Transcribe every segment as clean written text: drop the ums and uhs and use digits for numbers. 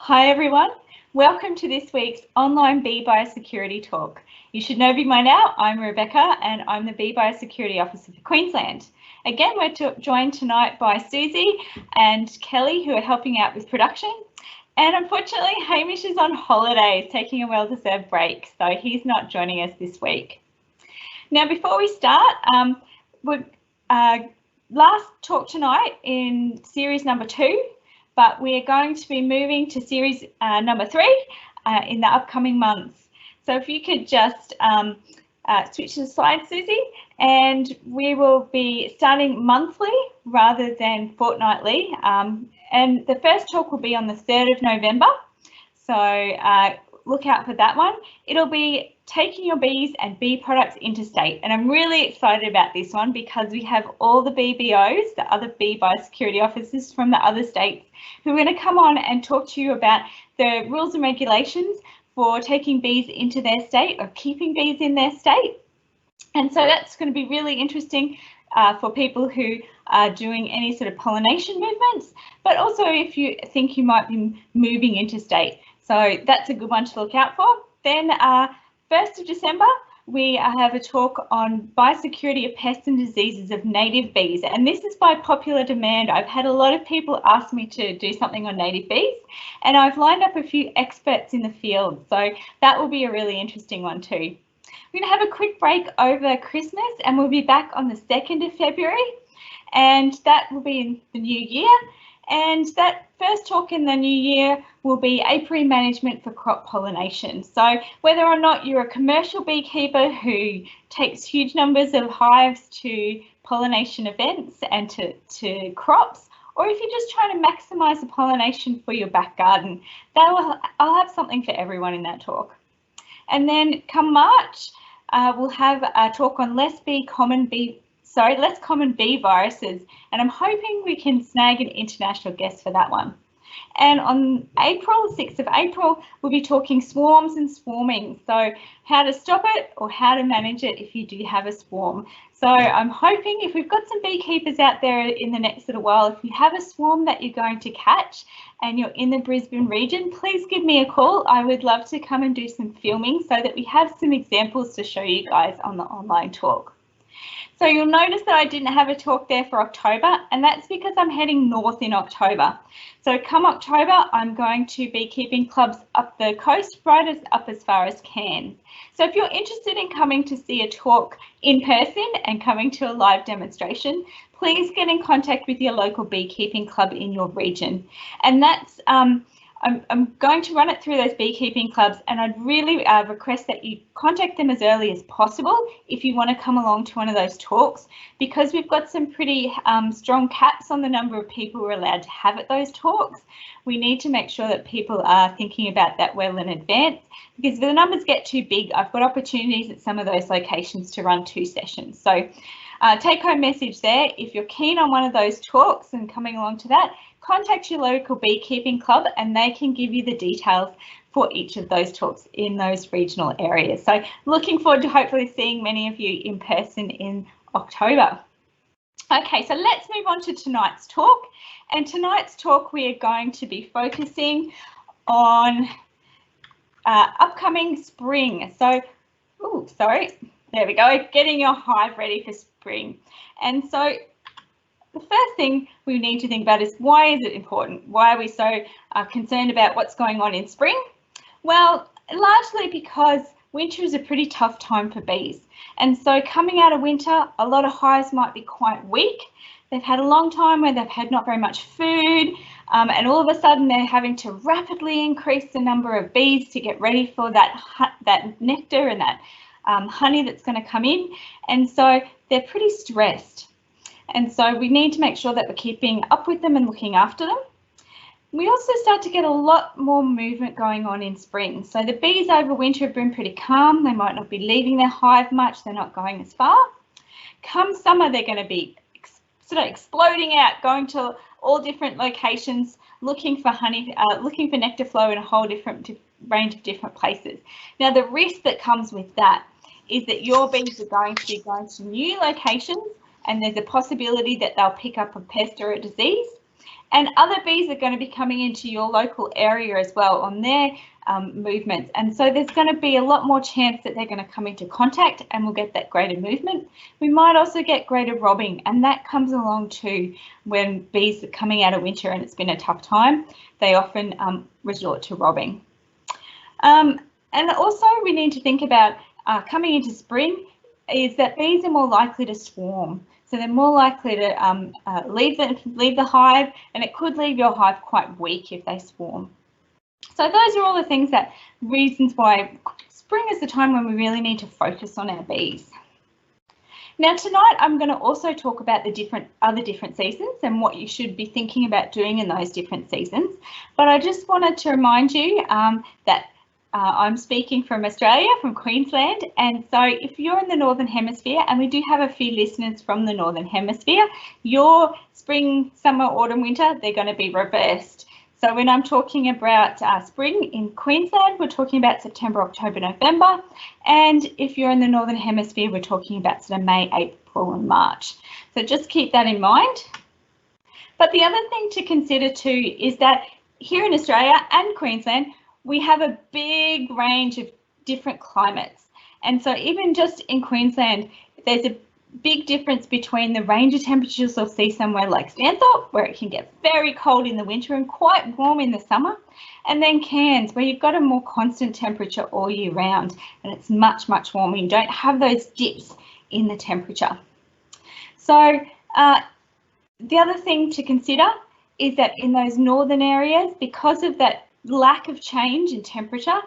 Hi everyone, welcome to this week's online bee biosecurity talk. You should know me by now, I'm Rebecca and I'm the Bee Biosecurity Officer for Queensland. Again, we're joined tonight by Susie and Kelly who are helping out with production. And unfortunately, Hamish is on holidays, taking a well-deserved break, so he's not joining us this week. Now, before we start, last talk tonight in series number 2, but we're going to be moving to series number 3 in the upcoming months. So if you could just switch to the slide, Susie, and we will be starting monthly rather than fortnightly. And the first talk will be on the 3rd of November. So look out for that one. It'll be taking your bees and bee products interstate. And I'm really excited about this one because we have all the BBOs, the other bee biosecurity officers from the other states, who are going to come on and talk to you about the rules and regulations for taking bees into their state or keeping bees in their state. And so that's going to be really interesting for people who are doing any sort of pollination movements, but also if you think you might be moving interstate. So that's a good one to look out for. Then 1st of December, we have a talk on biosecurity of pests and diseases of native bees. And this is by popular demand. I've had a lot of people ask me to do something on native bees, and I've lined up a few experts in the field. So that will be a really interesting one too. We're going to have a quick break over Christmas and we'll be back on the 2nd of February, and that will be in the new year. And that first talk in the new year will be apiary management for crop pollination. So whether or not you're a commercial beekeeper who takes huge numbers of hives to pollination events and to crops, or if you're just trying to maximise the pollination for your back garden, I'll have something for everyone in that talk. And then come March, we'll have a talk on less common bee viruses, and I'm hoping we can snag an international guest for that one. And on April, 6th of April, we'll be talking swarms and swarming. So how to stop it or how to manage it if you do have a swarm. So I'm hoping if we've got some beekeepers out there in the next little while, if you have a swarm that you're going to catch and you're in the Brisbane region, please give me a call. I would love to come and do some filming so that we have some examples to show you guys on the online talk. So you'll notice that I didn't have a talk there for October, and that's because I'm heading north in October. So come October, I'm going to be keeping clubs up the coast, right up as far as Cairns. So if you're interested in coming to see a talk in person and coming to a live demonstration, please get in contact with your local beekeeping club in your region. And that's I'm going to run it through those beekeeping clubs, and I'd really request that you contact them as early as possible if you want to come along to one of those talks, because we've got some pretty strong caps on the number of people we're allowed to have at those talks. We need to make sure that people are thinking about that well in advance, because if the numbers get too big, I've got opportunities at some of those locations to run 2 sessions. So take home message there, if you're keen on one of those talks and coming along to that, contact your local beekeeping club and they can give you the details for each of those talks in those regional areas. So looking forward to hopefully seeing many of you in person in October. Okay, so let's move on to tonight's talk. And tonight's talk, we are going to be focusing on upcoming spring. So, there we go, getting your hive ready for spring. And so the first thing we need to think about is, why is it important? Why are we so concerned about what's going on in spring? Well, largely because winter is a pretty tough time for bees. And so coming out of winter, a lot of hives might be quite weak. They've had a long time where they've had not very much food, and all of a sudden they're having to rapidly increase the number of bees to get ready for that nectar and that honey that's going to come in. And so they're pretty stressed. And so we need to make sure that we're keeping up with them and looking after them. We also start to get a lot more movement going on in spring. So the bees over winter have been pretty calm. They might not be leaving their hive much. They're not going as far. Come summer, they're going to be sort of exploding out, going to all different locations, looking for honey, looking for nectar flow in a whole different range of different places. Now, the risk that comes with that is that your bees are going to be going to new locations, and there's a possibility that they'll pick up a pest or a disease. And other bees are going to be coming into your local area as well on their movements. And so there's going to be a lot more chance that they're going to come into contact and we'll get that greater movement. We might also get greater robbing, and that comes along too when bees are coming out of winter and it's been a tough time. They often resort to robbing. And also we need to think about coming into spring is that bees are more likely to swarm. So they're more likely to leave the hive, and it could leave your hive quite weak if they swarm. So those are all the things reasons why spring is the time when we really need to focus on our bees. Now tonight I'm going to also talk about the other different seasons and what you should be thinking about doing in those different seasons. But I just wanted to remind you that I'm speaking from Australia, from Queensland, and so if you're in the Northern Hemisphere, and we do have a few listeners from the Northern Hemisphere, your spring, summer, autumn, winter, they're going to be reversed. So when I'm talking about spring in Queensland, we're talking about September, October, November, and if you're in the Northern Hemisphere, we're talking about sort of May, April and March. So just keep that in mind. But the other thing to consider too is that here in Australia and Queensland, we have a big range of different climates. And so even just in Queensland, there's a big difference between the range of temperatures you'll see somewhere like Stanthorpe, where it can get very cold in the winter and quite warm in the summer, and then Cairns, where you've got a more constant temperature all year round, and it's much, much warmer. You don't have those dips in the temperature. So the other thing to consider is that in those northern areas, because of that lack of change in temperature,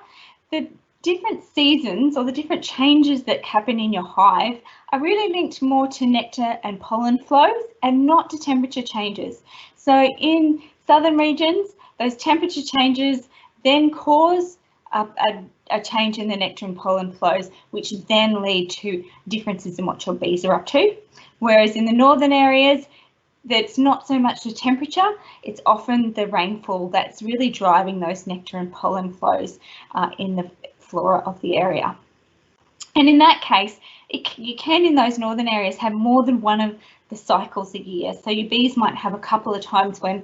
the different seasons or the different changes that happen in your hive are really linked more to nectar and pollen flows and not to temperature changes. So in southern regions, those temperature changes then cause a change in the nectar and pollen flows, which then lead to differences in what your bees are up to. Whereas in the northern areas, that's not so much the temperature, it's often the rainfall that's really driving those nectar and pollen flows in the flora of the area. And in that case, you can in those northern areas have more than one of the cycles a year. So your bees might have a couple of times when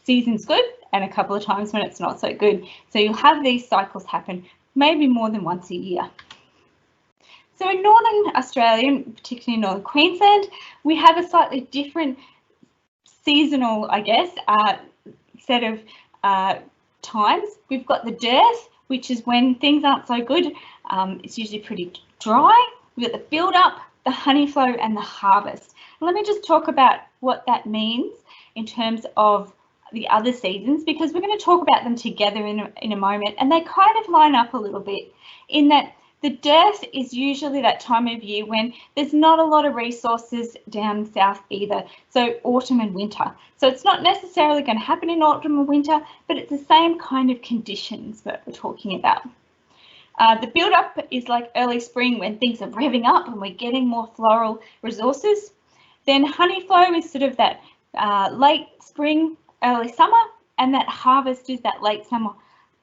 season's good and a couple of times when it's not so good. So you'll have these cycles happen maybe more than once a year. So in Northern Australia, particularly in Northern Queensland, we have a slightly different seasonal, I guess, set of times. We've got the dearth, which is when things aren't so good. It's usually pretty dry. We've got the build-up, the honey flow and the harvest. Let me just talk about what that means in terms of the other seasons, because we're going to talk about them together in a moment, and they kind of line up a little bit in that the dearth is usually that time of year when there's not a lot of resources down south either, so autumn and winter. So it's not necessarily going to happen in autumn or winter, but it's the same kind of conditions that we're talking about. The build-up is like early spring when things are revving up and we're getting more floral resources. Then honey flow is sort of that late spring, early summer, and that harvest is that late summer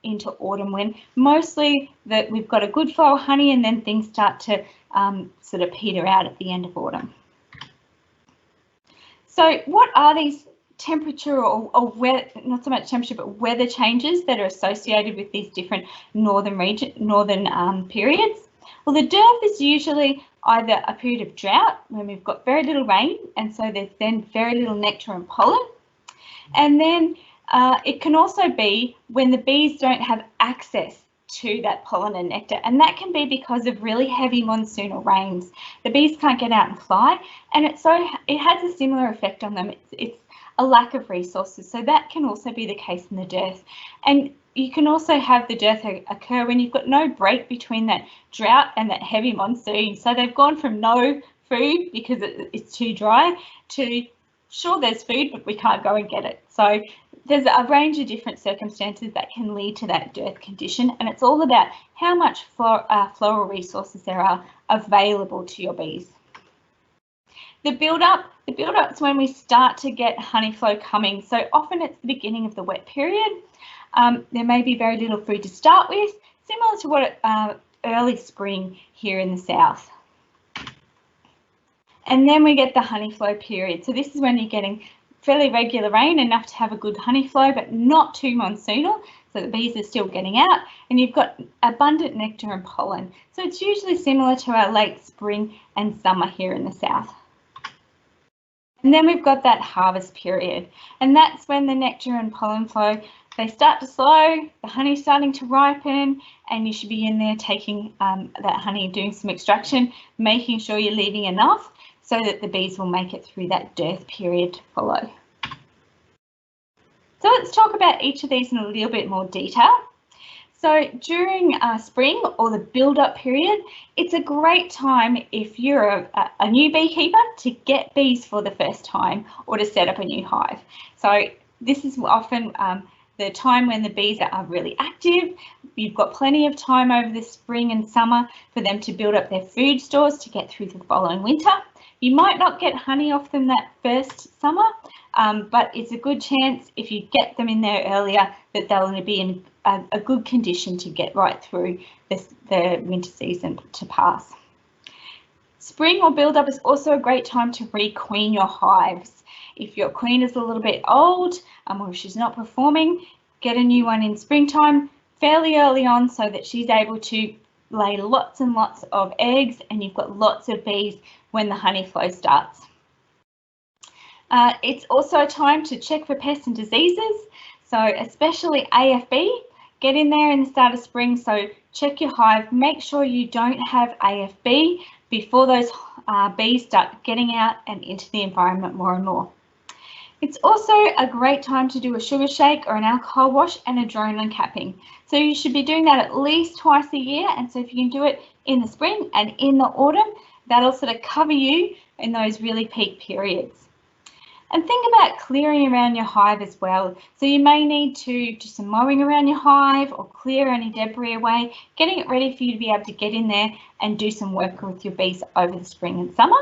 into autumn when mostly we've got a good flow of honey and then things start to sort of peter out at the end of autumn. So what are these temperature or weather, not so much temperature, but weather changes that are associated with these different northern periods? Well, the dearth is usually either a period of drought when we've got very little rain, and so there's then very little nectar and pollen. And then it can also be when the bees don't have access to that pollen and nectar, and that can be because of really heavy monsoonal rains. The bees can't get out and fly, and it has a similar effect on them. It's a lack of resources, so that can also be the case in the dearth. And you can also have the dearth occur when you've got no break between that drought and that heavy monsoon. So they've gone from no food because it's too dry to sure there's food, but we can't go and get it. So there's a range of different circumstances that can lead to that dearth condition, and it's all about how much floral resources there are available to your bees. The build-up's when we start to get honey flow coming. So often it's the beginning of the wet period. There may be very little food to start with, similar to what early spring here in the south. And then we get the honey flow period. So this is when you're getting fairly regular rain, enough to have a good honey flow, but not too monsoonal, so the bees are still getting out, and you've got abundant nectar and pollen. So it's usually similar to our late spring and summer here in the south. And then we've got that harvest period, and that's when the nectar and pollen flow, they start to slow, the honey's starting to ripen, and you should be in there taking that honey, doing some extraction, making sure you're leaving enough so that the bees will make it through that dearth period to follow. So let's talk about each of these in a little bit more detail. So during spring, or the build-up period, it's a great time if you're a new beekeeper to get bees for the first time, or to set up a new hive. So this is often the time when the bees are really active. You've got plenty of time over the spring and summer for them to build up their food stores to get through the following winter. You might not get honey off them that first summer, but it's a good chance if you get them in there earlier that they'll be in a good condition to get right through the winter season to pass. Spring or build up is also a great time to requeen your hives. If your queen is a little bit old or if she's not performing, get a new one in springtime fairly early on so that she's able to lay lots and lots of eggs and you've got lots of bees when the honey flow starts. It's also a time to check for pests and diseases, so especially AFB. Get in there in the start of spring, so check your hive, make sure you don't have AFB before those bees start getting out and into the environment more and more. It's also a great time to do a sugar shake or an alcohol wash and a drone uncapping. So you should be doing that at least twice a year, and so if you can do it in the spring and in the autumn, that'll sort of cover you in those really peak periods. And think about clearing around your hive as well. So you may need to do some mowing around your hive or clear any debris away, getting it ready for you to be able to get in there and do some work with your bees over the spring and summer.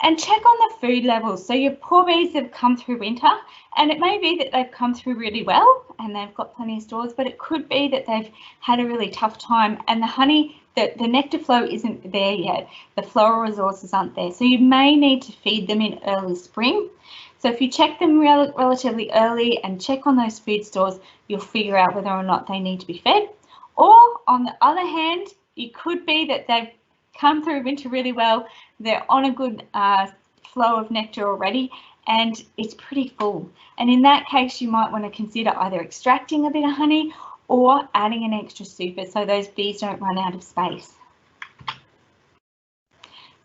And check on the food levels. So your poor bees have come through winter, and it may be that they've come through really well and they've got plenty of stores, but it could be that they've had a really tough time and the honey, the nectar flow isn't there yet. The floral resources aren't there. So you may need to feed them in early spring. So if you check them relatively early and check on those food stores, you'll figure out whether or not they need to be fed. Or on the other hand, it could be that they've come through winter really well, they're on a good flow of nectar already, and it's pretty full. And in that case, you might want to consider either extracting a bit of honey or adding an extra super so those bees don't run out of space.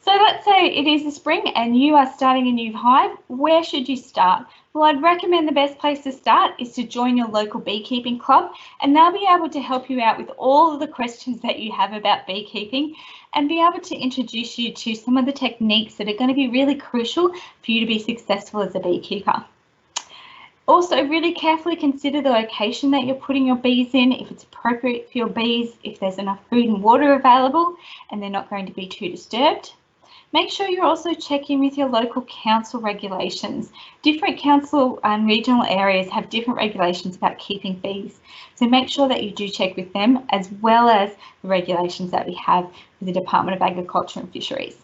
So let's say it is the spring and you are starting a new hive. Where should you start? Well, I'd recommend the best place to start is to join your local beekeeping club, and they'll be able to help you out with all of the questions that you have about beekeeping and be able to introduce you to some of the techniques that are going to be really crucial for you to be successful as a beekeeper. Also, really carefully consider the location that you're putting your bees in, if it's appropriate for your bees, if there's enough food and water available and they're not going to be too disturbed. Make sure you're also checking with your local council regulations. Different council and regional areas have different regulations about keeping bees. So make sure that you do check with them, as well as the regulations that we have with the Department of Agriculture and Fisheries.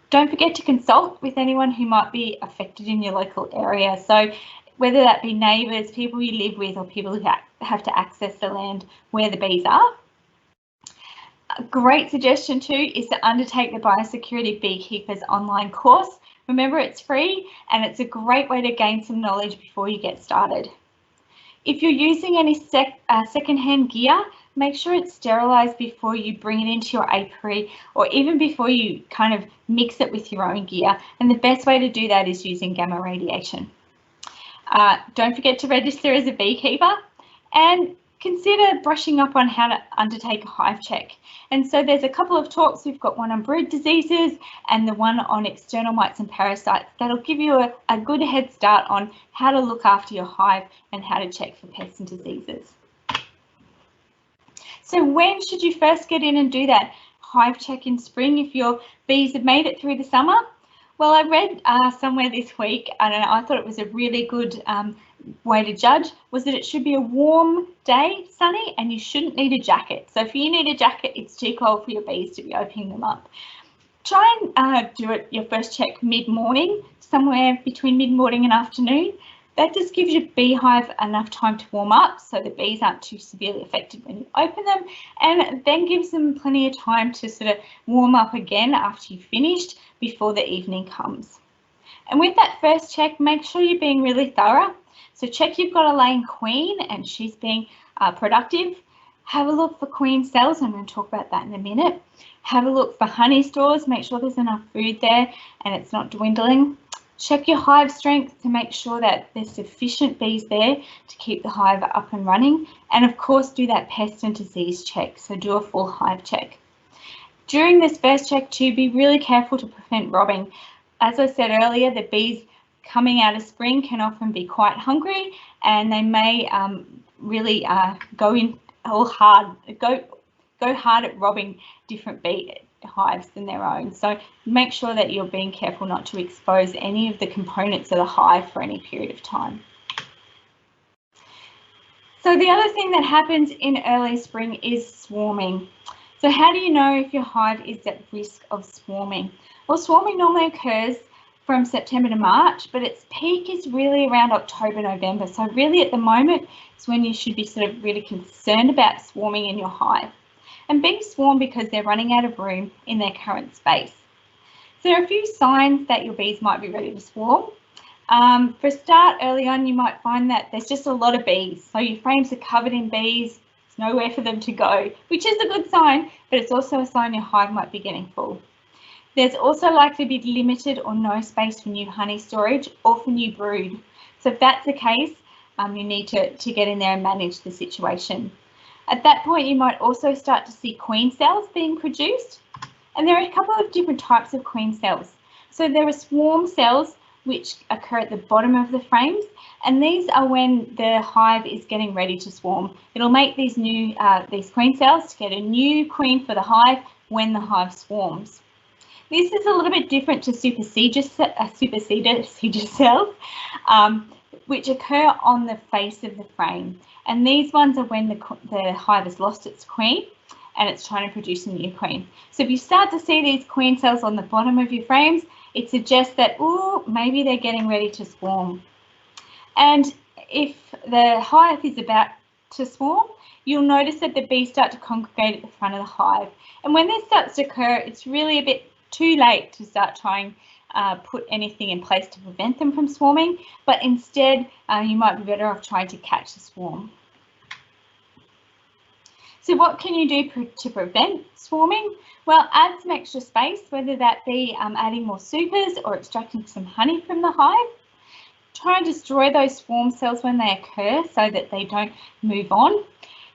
Don't forget to consult with anyone who might be affected in your local area. So whether that be neighbours, people you live with, or people who have to access the land where the bees are. A great suggestion too is to undertake the Biosecurity Beekeepers online course. Remember, it's free and it's a great way to gain some knowledge before you get started. If you're using any second-hand gear, make sure it's sterilised before you bring it into your apiary, or even before you kind of mix it with your own gear. And the best way to do that is using gamma radiation. Don't forget to register as a beekeeper, and consider brushing up on how to undertake a hive check. And so there's a couple of talks. We've got one on brood diseases and the one on external mites and parasites that'll give you a good head start on how to look after your hive and how to check for pests and diseases. So when should you first get in and do that hive check in spring if your bees have made it through the summer? Well, I read somewhere this week, and I thought it was a really good way to judge, was that it should be a warm day, sunny, and you shouldn't need a jacket. So if you need a jacket, it's too cold for your bees to be opening them up. Try and do it your first check mid-morning, somewhere between mid-morning and afternoon. That just gives your beehive enough time to warm up so the bees aren't too severely affected when you open them, and then gives them plenty of time to sort of warm up again after you've finished before the evening comes. And with that first check, make sure you're being really thorough. So check you've got a laying queen and she's being productive. Have a look for queen cells. I'm going to talk about that in a minute. Have a look for honey stores. Make sure there's enough food there and it's not dwindling. Check your hive strength to make sure that there's sufficient bees there to keep the hive up and running. And of course, do that pest and disease check. So do a full hive check. During this first check too, be really careful to prevent robbing. As I said earlier, the bees coming out of spring can often be quite hungry and they may really go hard at robbing different bee hives than their own. So make sure that you're being careful not to expose any of the components of the hive for any period of time. So the other thing that happens in early spring is swarming. So how do you know if your hive is at risk of swarming? Well, swarming normally occurs from September to March, but its peak is really around October, November. So really at the moment, it's when you should be sort of really concerned about swarming in your hive. And bees swarm because they're running out of room in their current space. So there are a few signs that your bees might be ready to swarm. For a start, early on, you might find that there's just a lot of bees. So your frames are covered in bees, there's nowhere for them to go, which is a good sign, but it's also a sign your hive might be getting full. There's also likely to be limited or no space for new honey storage or for new brood. So if that's the case, you need to get in there and manage the situation. At that point, you might also start to see queen cells being produced. And there are a couple of different types of queen cells. So there are swarm cells, which occur at the bottom of the frames. And these are when the hive is getting ready to swarm. It'll make these queen cells to get a new queen for the hive when the hive swarms. This is a little bit different to supersedure cells, which occur on the face of the frame. And these ones are when the hive has lost its queen and it's trying to produce a new queen. So if you start to see these queen cells on the bottom of your frames, it suggests that, oh, maybe they're getting ready to swarm. And if the hive is about to swarm, you'll notice that the bees start to congregate at the front of the hive. And when this starts to occur, it's really a bit too late to start trying put anything in place to prevent them from swarming, but instead you might be better off trying to catch the swarm. So what can you do to prevent swarming? Well, add some extra space, whether that be adding more supers or extracting some honey from the hive. Try and destroy those swarm cells when they occur so that they don't move on.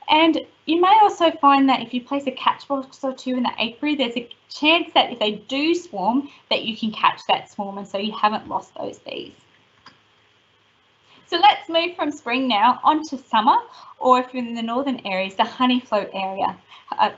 And you may also find that if you place a catch box or two in the apiary, there's a chance that if they do swarm, that you can catch that swarm, and so you haven't lost those bees. So let's move from spring now on to summer, or if you're in the northern areas, the honey flow area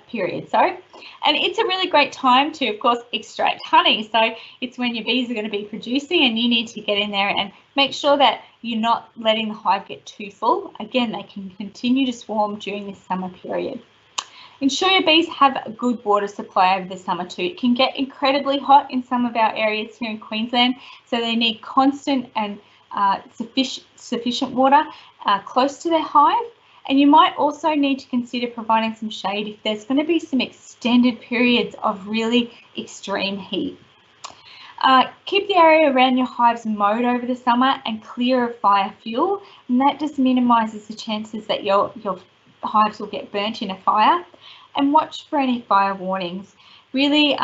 period. And it's a really great time to, of course, extract honey. So it's when your bees are going to be producing, and you need to get in there and make sure that you're not letting the hive get too full. Again, they can continue to swarm during this summer period. Ensure your bees have a good water supply over the summer too. It can get incredibly hot in some of our areas here in Queensland, so they need constant and sufficient water close to their hive. And you might also need to consider providing some shade if there's going to be some extended periods of really extreme heat. Keep the area around your hives mowed over the summer and clear of fire fuel, and that just minimises the chances that your hives will get burnt in a fire. And watch for any fire warnings. Really,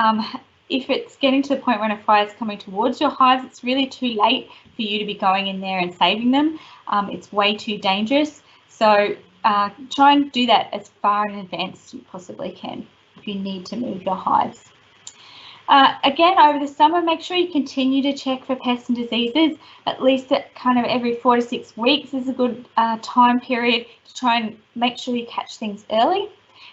if it's getting to the point when a fire is coming towards your hives, it's really too late for you to be going in there and saving them. It's way too dangerous. So try and do that as far in advance as you possibly can if you need to move your hives. Again, over the summer, make sure you continue to check for pests and diseases. At least at kind of every 4 to 6 weeks is a good time period to try and make sure you catch things early.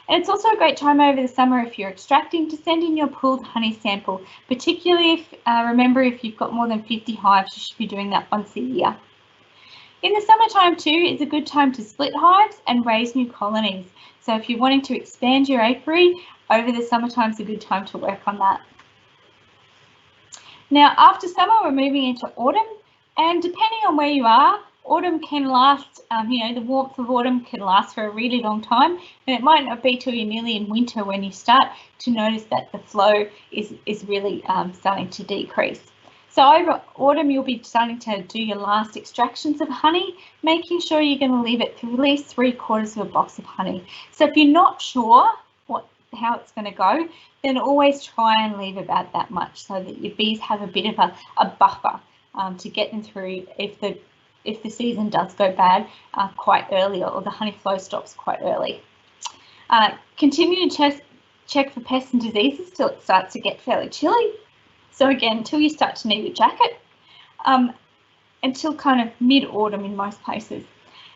And it's also a great time over the summer if you're extracting to send in your pooled honey sample, particularly if, remember, if you've got more than 50 hives, you should be doing that once a year. In the summertime too, it's a good time to split hives and raise new colonies. So if you're wanting to expand your apiary, over the summertime is a good time to work on that. Now, after summer, we're moving into autumn, and depending on where you are, autumn can last, the warmth of autumn can last for a really long time, and it might not be till you're nearly in winter when you start to notice that the flow is really starting to decrease. So over autumn, you'll be starting to do your last extractions of honey, making sure you're going to leave it for at least 3/4 of a box of honey. So if you're not sure how it's going to go, then always try and leave about that much so that your bees have a bit of a buffer to get them through if the season does go bad quite early, or the honey flow stops quite early. Continue to check for pests and diseases till it starts to get fairly chilly. So again, until you start to need a jacket, until kind of mid-autumn in most places.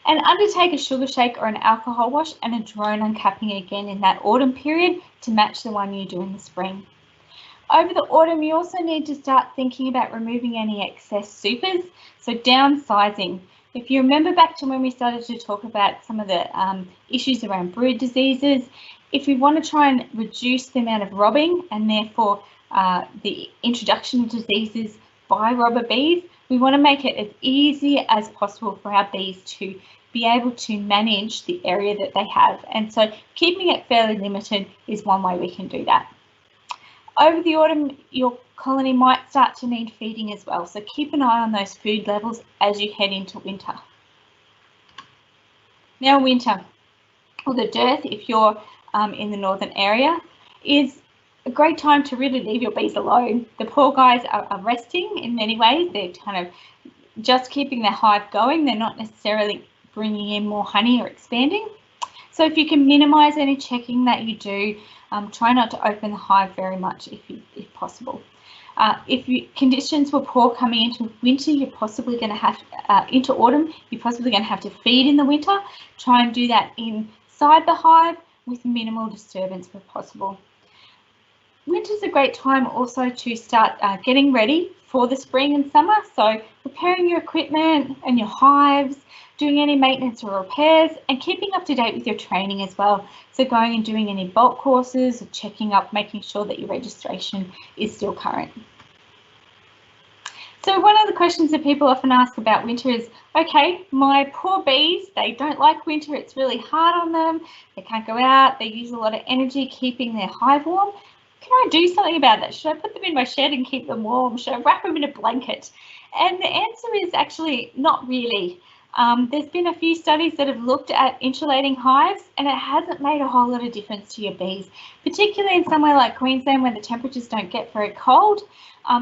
And undertake a sugar shake or an alcohol wash and a drone uncapping again in that autumn period to match the one you do in the spring. Over the autumn, you also need to start thinking about removing any excess supers, so downsizing. If you remember back to when we started to talk about some of the issues around brood diseases, if we want to try and reduce the amount of robbing and therefore the introduction of diseases by robber bees, we want to make it as easy as possible for our bees to be able to manage the area that they have. And so keeping it fairly limited is one way we can do that. Over the autumn, your colony might start to need feeding as well. So keep an eye on those food levels as you head into winter. Now winter, or the dearth, if you're in the northern area, is a great time to really leave your bees alone. The poor guys are resting in many ways. They're kind of just keeping their hive going. They're not necessarily bringing in more honey or expanding. So if you can minimise any checking that you do, try not to open the hive very much if possible. If conditions were poor coming into winter, you're possibly going to have into autumn, you're possibly going to have to feed in the winter. Try and do that inside the hive with minimal disturbance where possible. Winter's a great time also to start getting ready for the spring and summer. So preparing your equipment and your hives, doing any maintenance or repairs, and keeping up to date with your training as well. So going and doing any bulk courses, or checking up, making sure that your registration is still current. So one of the questions that people often ask about winter is, okay, my poor bees, they don't like winter, it's really hard on them, they can't go out, they use a lot of energy keeping their hive warm. Can I do something about that? Should I put them in my shed and keep them warm? Should I wrap them in a blanket? And the answer is actually not really. There's been a few studies that have looked at insulating hives, and it hasn't made a whole lot of difference to your bees, particularly in somewhere like Queensland where the temperatures don't get very cold.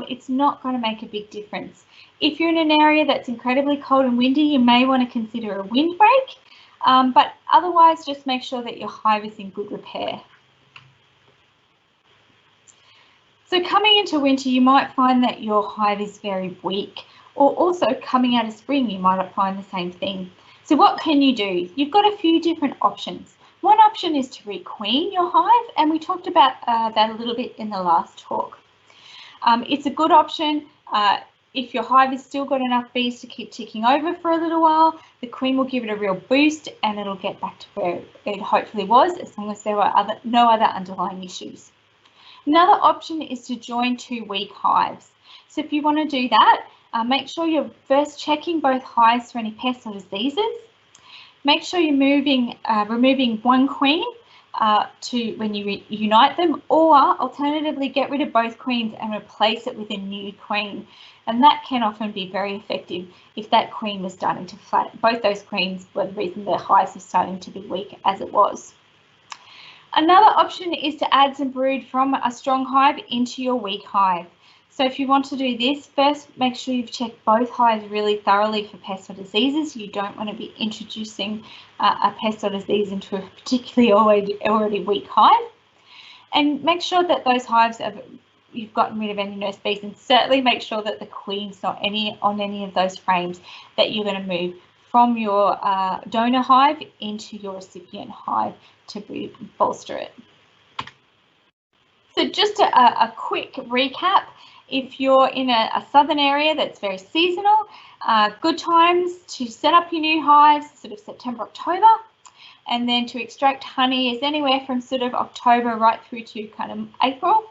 It's not going to make a big difference. If you're in an area that's incredibly cold and windy, you may want to consider a windbreak, but otherwise just make sure that your hive is in good repair. So coming into winter, you might find that your hive is very weak, or also coming out of spring, you might find the same thing. So what can you do? You've got a few different options. One option is to requeen your hive, and we talked about that a little bit in the last talk. It's a good option. If your hive has still got enough bees to keep ticking over for a little while, the queen will give it a real boost and it'll get back to where it hopefully was, as long as there are no other underlying issues. Another option is to join two weak hives. So if you want to do that, make sure you're first checking both hives for any pests or diseases. Make sure you're removing one queen when you unite them, or alternatively get rid of both queens and replace it with a new queen. And that can often be very effective if that queen was starting to flatten. Both those queens were the reason the hives were starting to be weak as it was. Another option is to add some brood from a strong hive into your weak hive. So if you want to do this, first make sure you've checked both hives really thoroughly for pests or diseases. You don't want to be introducing a pest or disease into a particularly already weak hive. And make sure that those hives you've gotten rid of any nurse bees, and certainly make sure that the queen's not on any of those frames that you're going to move from your donor hive into your recipient hive to bolster it. So just a quick recap. If you're in a southern area that's very seasonal, good times to set up your new hives, sort of September, October, and then to extract honey is anywhere from sort of October right through to kind of April.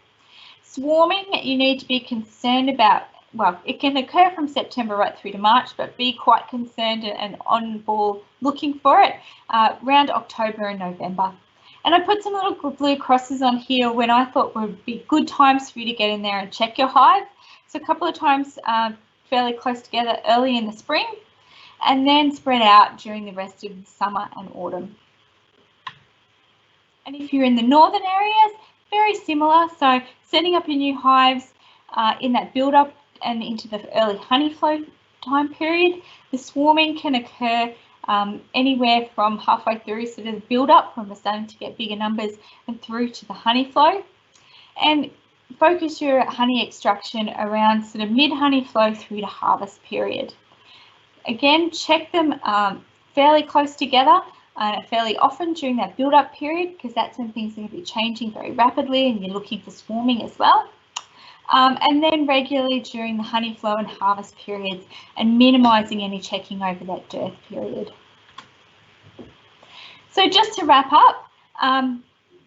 Swarming, you need to be concerned about, well, it can occur from September right through to March, but be quite concerned and on ball looking for it around October and November. And I put some little blue crosses on here when I thought would be good times for you to get in there and check your hive. So a couple of times fairly close together early in the spring, and then spread out during the rest of the summer and autumn. And if you're in the northern areas, very similar. So setting up your new hives in that build-up and into the early honey flow time period. The swarming can occur anywhere from halfway through sort of the build-up when we're starting to get bigger numbers and through to the honey flow. And focus your honey extraction around sort of mid-honey flow through to harvest period. Again, check them fairly close together fairly often during that build-up period, because that's when things are going to be changing very rapidly and you're looking for swarming as well. And then regularly during the honey flow and harvest periods, and minimising any checking over that dearth period. So just to wrap up,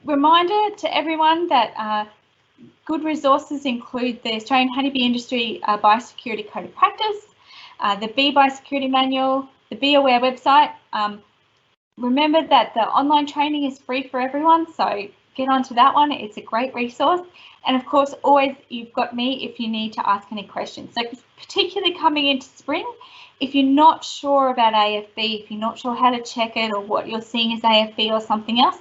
reminder to everyone that good resources include the Australian Honeybee Industry Biosecurity Code of Practice, the Bee Biosecurity Manual, the Be Aware website. Remember that the online training is free for everyone, so get onto that one. It's a great resource. And of course, always you've got me if you need to ask any questions. So particularly coming into spring, if you're not sure about AFB, if you're not sure how to check it or what you're seeing as AFB or something else,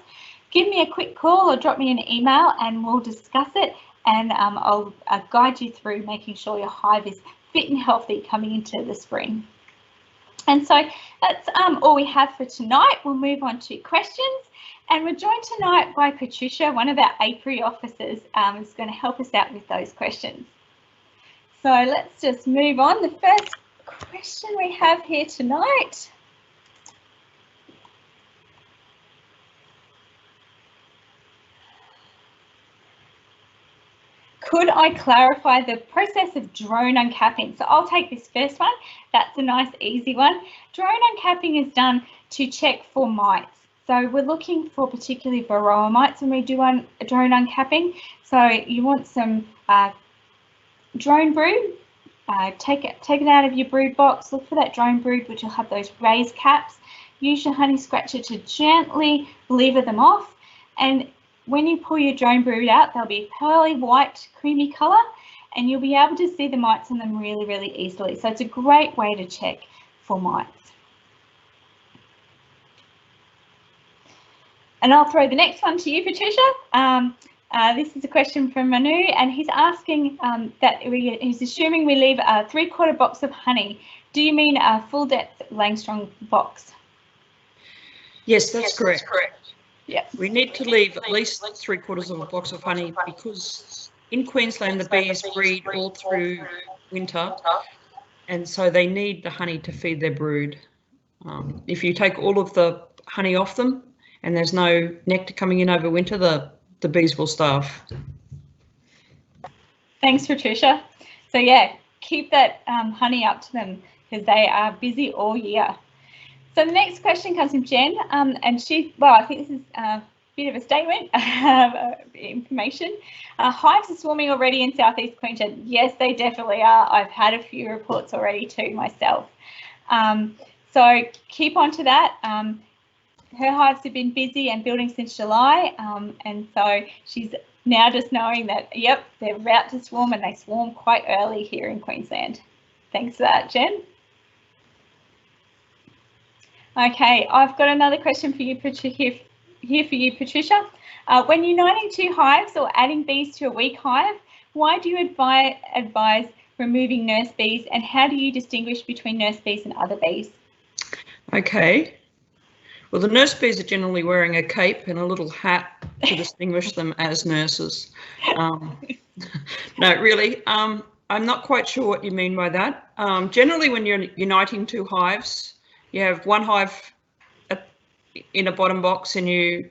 give me a quick call or drop me an email and we'll discuss it, and I'll guide you through making sure your hive is fit and healthy coming into the spring. And so that's all we have for tonight. We'll move on to questions, and we're joined tonight by Patricia, one of our apiary officers, is going to help us out with those questions. So let's just move on. The first question we have here tonight. Could I clarify the process of drone uncapping? So I'll take this first one. That's a nice easy one. Drone uncapping is done to check for mites. So we're looking for particularly varroa mites when we do drone uncapping. So you want some drone brood. Take it out of your brood box. Look for that drone brood, which will have those raised caps. Use your honey scratcher to gently lever them off, and when you pull your drone brood out, they'll be pearly white, creamy colour, and you'll be able to see the mites on them really, really easily. So it's a great way to check for mites. And I'll throw the next one to you, Patricia. This is a question from Manu, and he's asking he's assuming we leave a 3/4 box of honey. Do you mean a full depth Langstrong box? Yes, that's correct. Yeah. We need to leave at least 3/4 of a box of honey, because in Queensland the bees breed all through winter, and so they need the honey to feed their brood. If you take all of the honey off them and there's no nectar coming in over winter, the bees will starve. Thanks, Patricia. So yeah, keep that honey up to them because they are busy all year. So the next question comes from Jen, and well, I think this is a bit of a statement, information. Hives are swarming already in southeast Queensland. Yes, they definitely are. I've had a few reports already too myself. So keep on to that. Her hives have been busy and building since July, and so she's now just knowing that, yep, they're about to swarm, and they swarm quite early here in Queensland. Thanks for that, Jen. Okay, I've got another question for you, here for you, Patricia. When uniting two hives or adding bees to a weak hive, why do you advise removing nurse bees, and how do you distinguish between nurse bees and other bees? Okay. Well, the nurse bees are generally wearing a cape and a little hat to distinguish them as nurses. No, really, I'm not quite sure what you mean by that. Generally, when you're uniting two hives, you have one hive in a bottom box, and you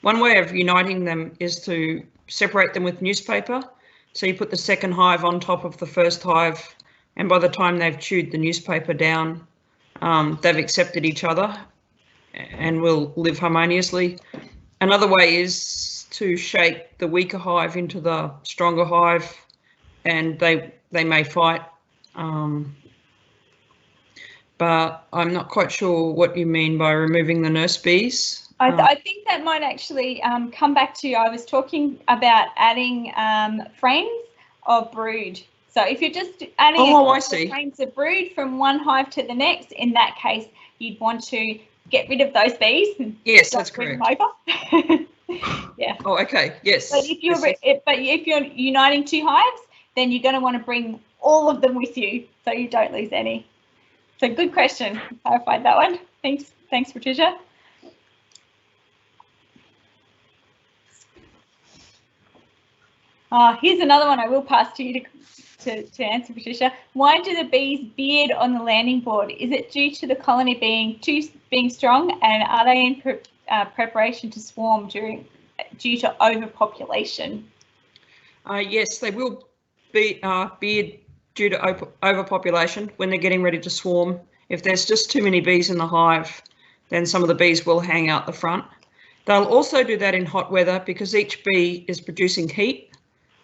one way of uniting them is to separate them with newspaper. So you put the second hive on top of the first hive, and by the time they've chewed the newspaper down, they've accepted each other and will live harmoniously. Another way is to shake the weaker hive into the stronger hive, and they may fight. But I'm not quite sure what you mean by removing the nurse bees. I think that might actually come back to, I was talking about adding frames of brood. So if you're just adding frames of brood from one hive to the next, in that case, you'd want to get rid of those bees. Yes, that's correct. Yeah. Oh, okay. Yes. But if you're uniting two hives, then you're going to want to bring all of them with you so you don't lose any. So good question. Clarified that one. Thanks, Patricia. Here's another one I will pass to you to answer, Patricia. Why do the bees beard on the landing board? Is it due to the colony being strong, and are they in preparation to swarm due to overpopulation? Yes, they will be beard due to overpopulation when they're getting ready to swarm. If there's just too many bees in the hive, then some of the bees will hang out the front. They'll also do that in hot weather because each bee is producing heat,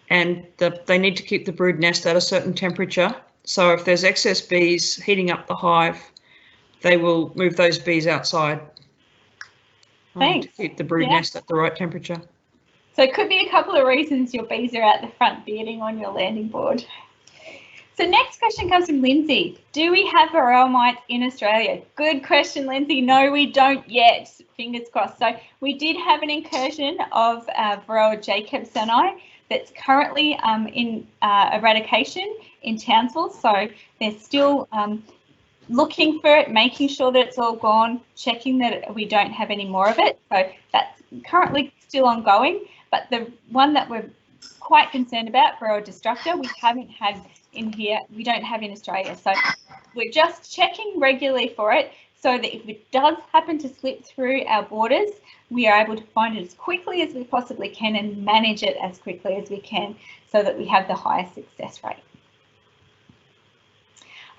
and they need to keep the brood nest at a certain temperature. So if there's excess bees heating up the hive, they will move those bees outside to keep the brood nest at the right temperature. So it could be a couple of reasons your bees are at the front bearding on your landing board. So next question comes from Lindsay. Do we have varroa mites in Australia? Good question, Lindsay. No, we don't yet. Fingers crossed. So we did have an incursion of varroa jacobsoni that's currently in eradication in Townsville. So they're still looking for it, making sure that it's all gone, checking that we don't have any more of it. So that's currently still ongoing. But the one that we're quite concerned about, varroa destructor, we haven't had in here, we don't have in Australia. So we're just checking regularly for it so that if it does happen to slip through our borders, we are able to find it as quickly as we possibly can and manage it as quickly as we can so that we have the highest success rate.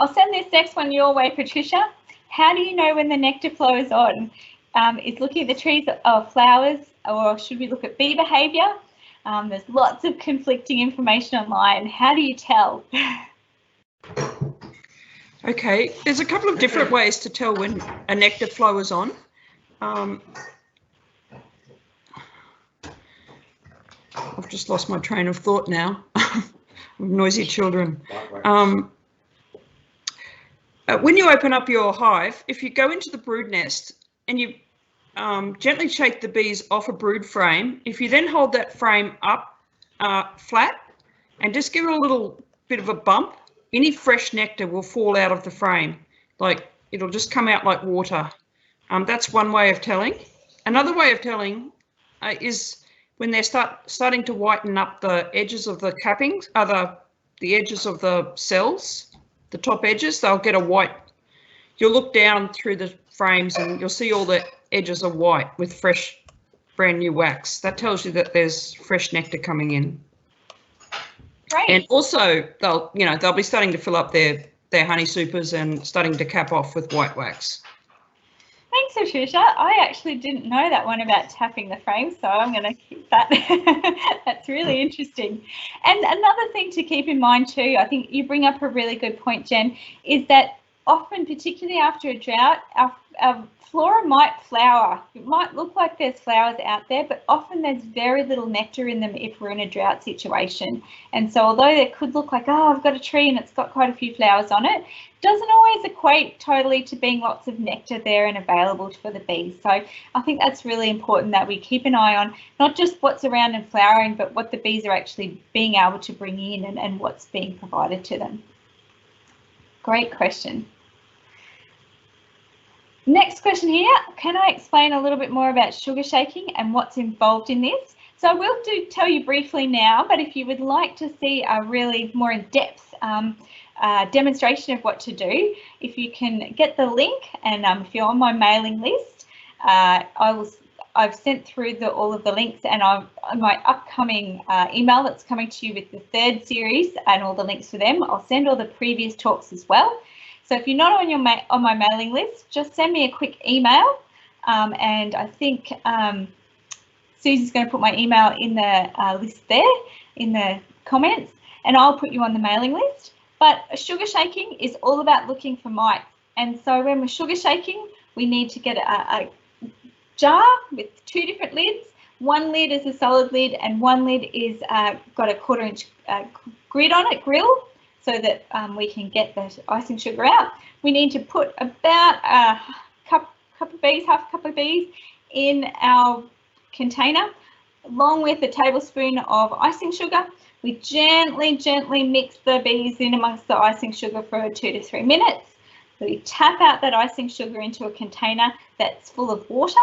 I'll send this next one your way, Patricia. How do you know when the nectar flow is on? Is looking at the trees or flowers, or should we look at bee behaviour? There's lots of conflicting information online. How do you tell? Okay, there's a couple of different ways to tell when a nectar flow is on. I've just lost my train of thought now. Noisy children. When you open up your hive, if you go into the brood nest and you gently shake the bees off a brood frame, if you then hold that frame up flat and just give it a little bit of a bump, any fresh nectar will fall out of the frame. Like, it'll just come out like water. That's one way of telling. Another way of telling is when they're starting to whiten up the edges of the cappings, the edges of the cells, the top edges, they'll get a white. You'll look down through the frames and you'll see all the edges are white with fresh, brand new wax. That tells you that there's fresh nectar coming in. Great. And also they'll be starting to fill up their honey supers and starting to cap off with white wax. Thanks, Patricia. I actually didn't know that one about tapping the frame, so I'm going to keep that. That's really interesting. And another thing to keep in mind too, I think you bring up a really good point, Jen, is that often, particularly after a drought, our flora might flower. It might look like there's flowers out there, but often there's very little nectar in them if we're in a drought situation. And so although they could look like, oh, I've got a tree and it's got quite a few flowers on it, doesn't always equate totally to being lots of nectar there and available for the bees. So I think that's really important that we keep an eye on not just what's around and flowering, but what the bees are actually being able to bring in and what's being provided to them. Great question. Next question here, can I explain a little bit more about sugar shaking and what's involved in this? So I will tell you briefly now, but if you would like to see a really more in-depth demonstration of what to do, if you can get the link, and if you're on my mailing list, I've sent through all of the links, and on my upcoming email that's coming to you with the 3rd series and all the links for them, I'll send all the previous talks as well. So if you're not on my mailing list, just send me a quick email, and I think Susie's going to put my email in the list there in the comments, and I'll put you on the mailing list. But sugar shaking is all about looking for mites. And so when we're sugar shaking, we need to get a jar with 2 different lids. One lid is a solid lid and one lid is got a 1/4 inch grill, so that we can get the icing sugar out. We need to put about a half a cup of bees in our container, along with a tablespoon of icing sugar. We gently mix the bees in amongst the icing sugar for 2 to 3 minutes. We tap out that icing sugar into a container that's full of water,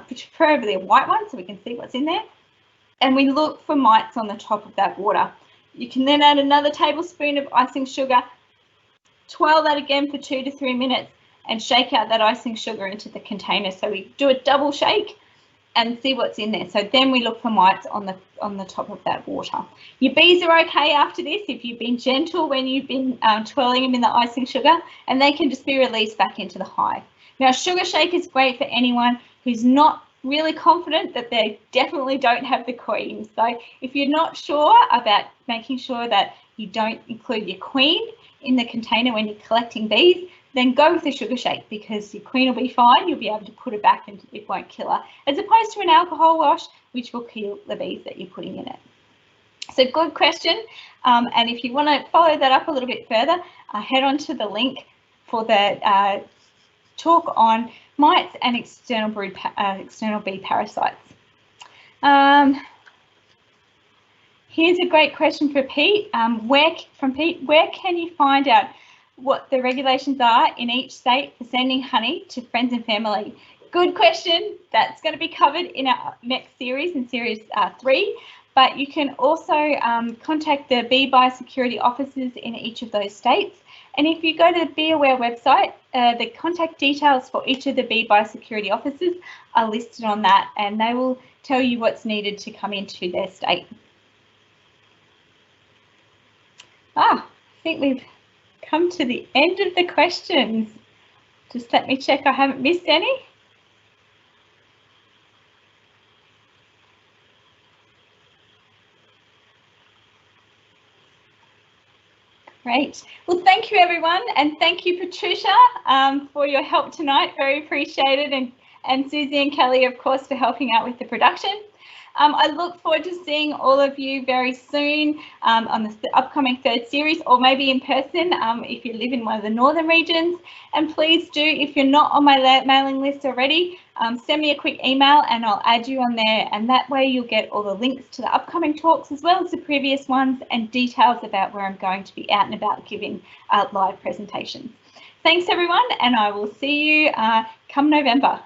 preferably a white one so we can see what's in there. And we look for mites on the top of that water. You can then add another tablespoon of icing sugar, twirl that again for 2 to 3 minutes, and shake out that icing sugar into the container. So we do a double shake and see what's in there. So then we look for mites on the top of that water. Your bees are okay after this if you've been gentle when you've been twirling them in the icing sugar, and they can just be released back into the hive. Now, sugar shake is great for anyone who's not really confident that they definitely don't have the queen. So if you're not sure about making sure that you don't include your queen in the container when you're collecting bees, then go with the sugar shake, because your queen will be fine. You'll be able to put her back and it won't kill her, as opposed to an alcohol wash, which will kill the bees that you're putting in it. So good question. And if you want to follow that up a little bit further, head on to the link for the talk on mites and external bee parasites. Here's a great question for Pete. Where can you find out what the regulations are in each state for sending honey to friends and family? Good question. That's going to be covered in our next series, in series 3. But you can also contact the bee biosecurity officers in each of those states. And if you go to the Be Aware website, the contact details for each of the bee biosecurity officers are listed on that, and they will tell you what's needed to come into their state. I think we've come to the end of the questions. Just let me check I haven't missed any. Great. Well, thank you everyone, and thank you Patricia for your help tonight. Very appreciated, and Susie and Kelly, of course, for helping out with the production. I look forward to seeing all of you very soon on the upcoming 3rd series, or maybe in person if you live in one of the northern regions. And please do, if you're not on my mailing list already, send me a quick email and I'll add you on there, and that way you'll get all the links to the upcoming talks as well as the previous ones, and details about where I'm going to be out and about giving live presentations. Thanks everyone, and I will see you come November.